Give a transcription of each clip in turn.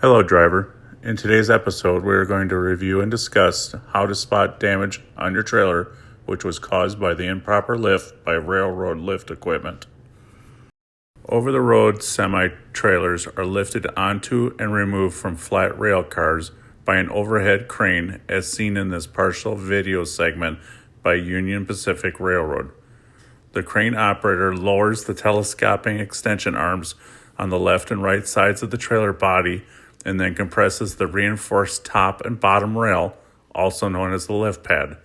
Hello, driver. In today's episode, we are going to review and discuss how to spot damage on your trailer, which was caused by the improper lift by railroad lift equipment. Over-the-road semi-trailers are lifted onto and removed from flat rail cars by an overhead crane, as seen in this partial video segment by Union Pacific Railroad. The crane operator lowers the telescoping extension arms on the left and right sides of the trailer body and then compresses the reinforced top and bottom rail, also known as the lift pad.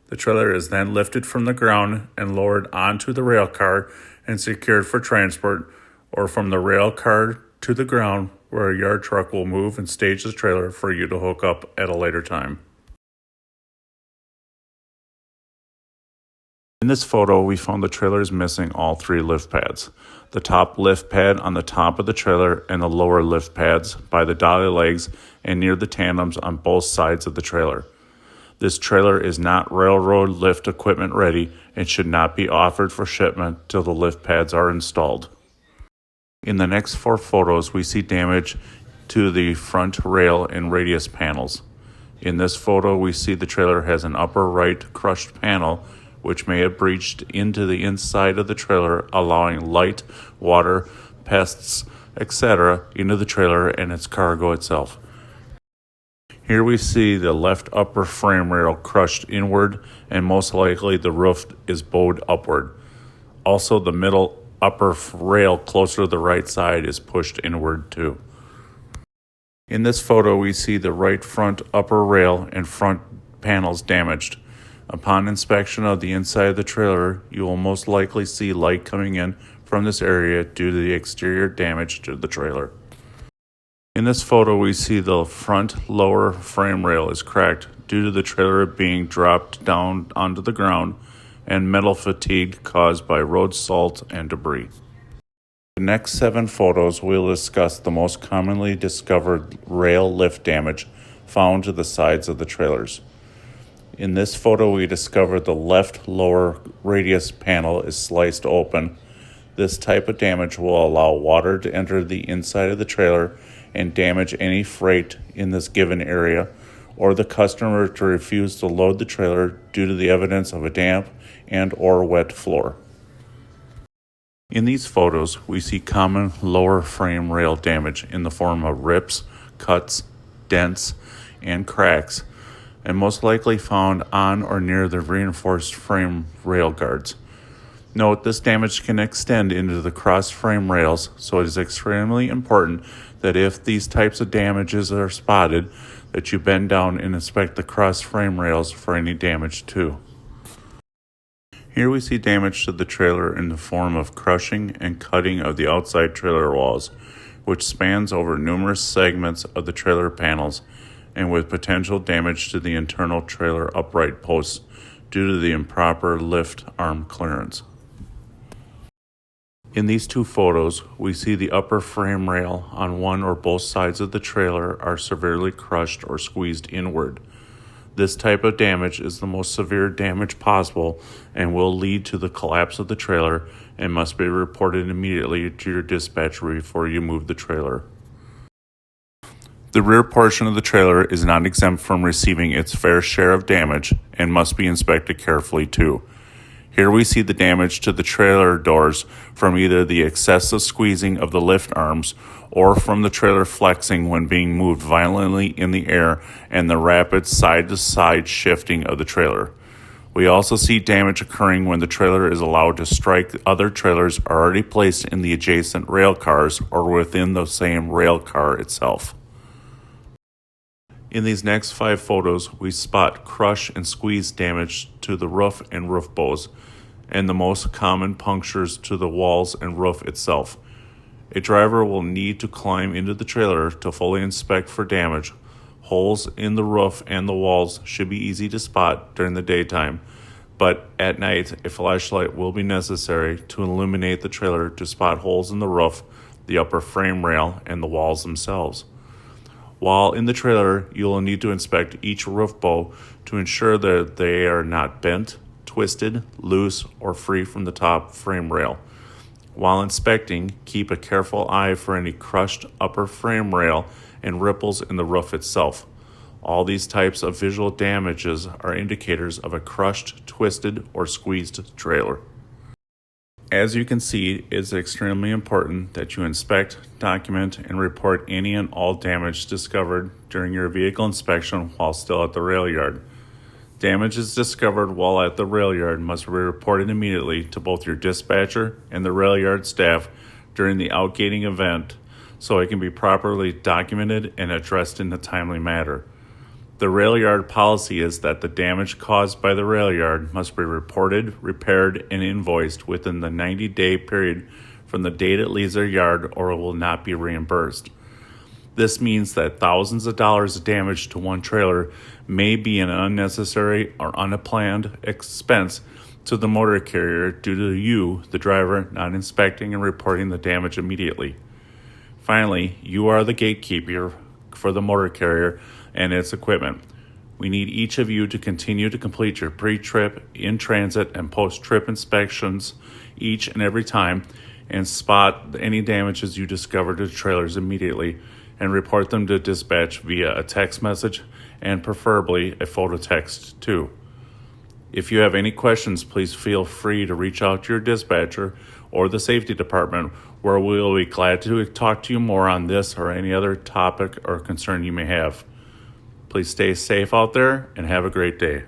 The trailer is then lifted from the ground and lowered onto the rail car and secured for transport, or from the rail car to the ground, where a yard truck will move and stage the trailer for you to hook up at a later time. In this photo, we found the trailer is missing all three lift pads. The top lift pad on the top of the trailer and the lower lift pads by the dolly legs and near the tandems on both sides of the trailer. This trailer is not railroad lift equipment ready and should not be offered for shipment till the lift pads are installed. In the next four photos, we see damage to the front rail and radius panels. In this photo, we see the trailer has an upper right crushed panel which may have breached into the inside of the trailer, allowing light, water, pests, etc. into the trailer and its cargo itself. Here we see the left upper frame rail crushed inward, and most likely the roof is bowed upward. Also, the middle upper rail closer to the right side is pushed inward too. In this photo, we see the right front upper rail and front panels damaged. Upon inspection of the inside of the trailer, you will most likely see light coming in from this area due to the exterior damage to the trailer. In this photo, we see the front lower frame rail is cracked due to the trailer being dropped down onto the ground and metal fatigue caused by road salt and debris. The next 7 photos will discuss the most commonly discovered rail lift damage found to the sides of the trailers. In this photo, we discover the left lower radius panel is sliced open. This type of damage will allow water to enter the inside of the trailer and damage any freight in this given area, or the customer to refuse to load the trailer due to the evidence of a damp and or wet floor. In these photos, we see common lower frame rail damage in the form of rips, cuts, dents, and cracks, and most likely found on or near the reinforced frame rail guards. Note, this damage can extend into the cross frame rails, so it is extremely important that if these types of damages are spotted, that you bend down and inspect the cross frame rails for any damage too. Here we see damage to the trailer in the form of crushing and cutting of the outside trailer walls, which spans over numerous segments of the trailer panels, and with potential damage to the internal trailer upright posts due to the improper lift arm clearance. In these 2 photos, we see the upper frame rail on one or both sides of the trailer are severely crushed or squeezed inward. This type of damage is the most severe damage possible and will lead to the collapse of the trailer and must be reported immediately to your dispatcher before you move the trailer. The rear portion of the trailer is not exempt from receiving its fair share of damage and must be inspected carefully too. Here we see the damage to the trailer doors from either the excessive squeezing of the lift arms or from the trailer flexing when being moved violently in the air and the rapid side-to-side shifting of the trailer. We also see damage occurring when the trailer is allowed to strike other trailers already placed in the adjacent rail cars or within the same rail car itself. In these next 5 photos, we spot crush and squeeze damage to the roof and roof bows, and the most common punctures to the walls and roof itself. A driver will need to climb into the trailer to fully inspect for damage. Holes in the roof and the walls should be easy to spot during the daytime, but at night a flashlight will be necessary to illuminate the trailer to spot holes in the roof, the upper frame rail, and the walls themselves. While in the trailer, you will need to inspect each roof bow to ensure that they are not bent, twisted, loose, or free from the top frame rail. While inspecting, keep a careful eye for any crushed upper frame rail and ripples in the roof itself. All these types of visual damages are indicators of a crushed, twisted, or squeezed trailer. As you can see, it's extremely important that you inspect, document, and report any and all damage discovered during your vehicle inspection while still at the rail yard. Damages discovered while at the rail yard must be reported immediately to both your dispatcher and the rail yard staff during the outgating event so it can be properly documented and addressed in a timely manner. The rail yard policy is that the damage caused by the rail yard must be reported, repaired, and invoiced within the 90-day period from the date it leaves their yard, or it will not be reimbursed. This means that thousands of dollars of damage to one trailer may be an unnecessary or unplanned expense to the motor carrier due to you, the driver, not inspecting and reporting the damage immediately. Finally, you are the gatekeeper for the motor carrier and its equipment. We need each of you to continue to complete your pre-trip, in-transit, and post-trip inspections each and every time and spot any damages you discover to trailers immediately and report them to dispatch via a text message and preferably a photo text too. If you have any questions, please feel free to reach out to your dispatcher or the safety department, where we will be glad to talk to you more on this or any other topic or concern you may have. Please stay safe out there and have a great day.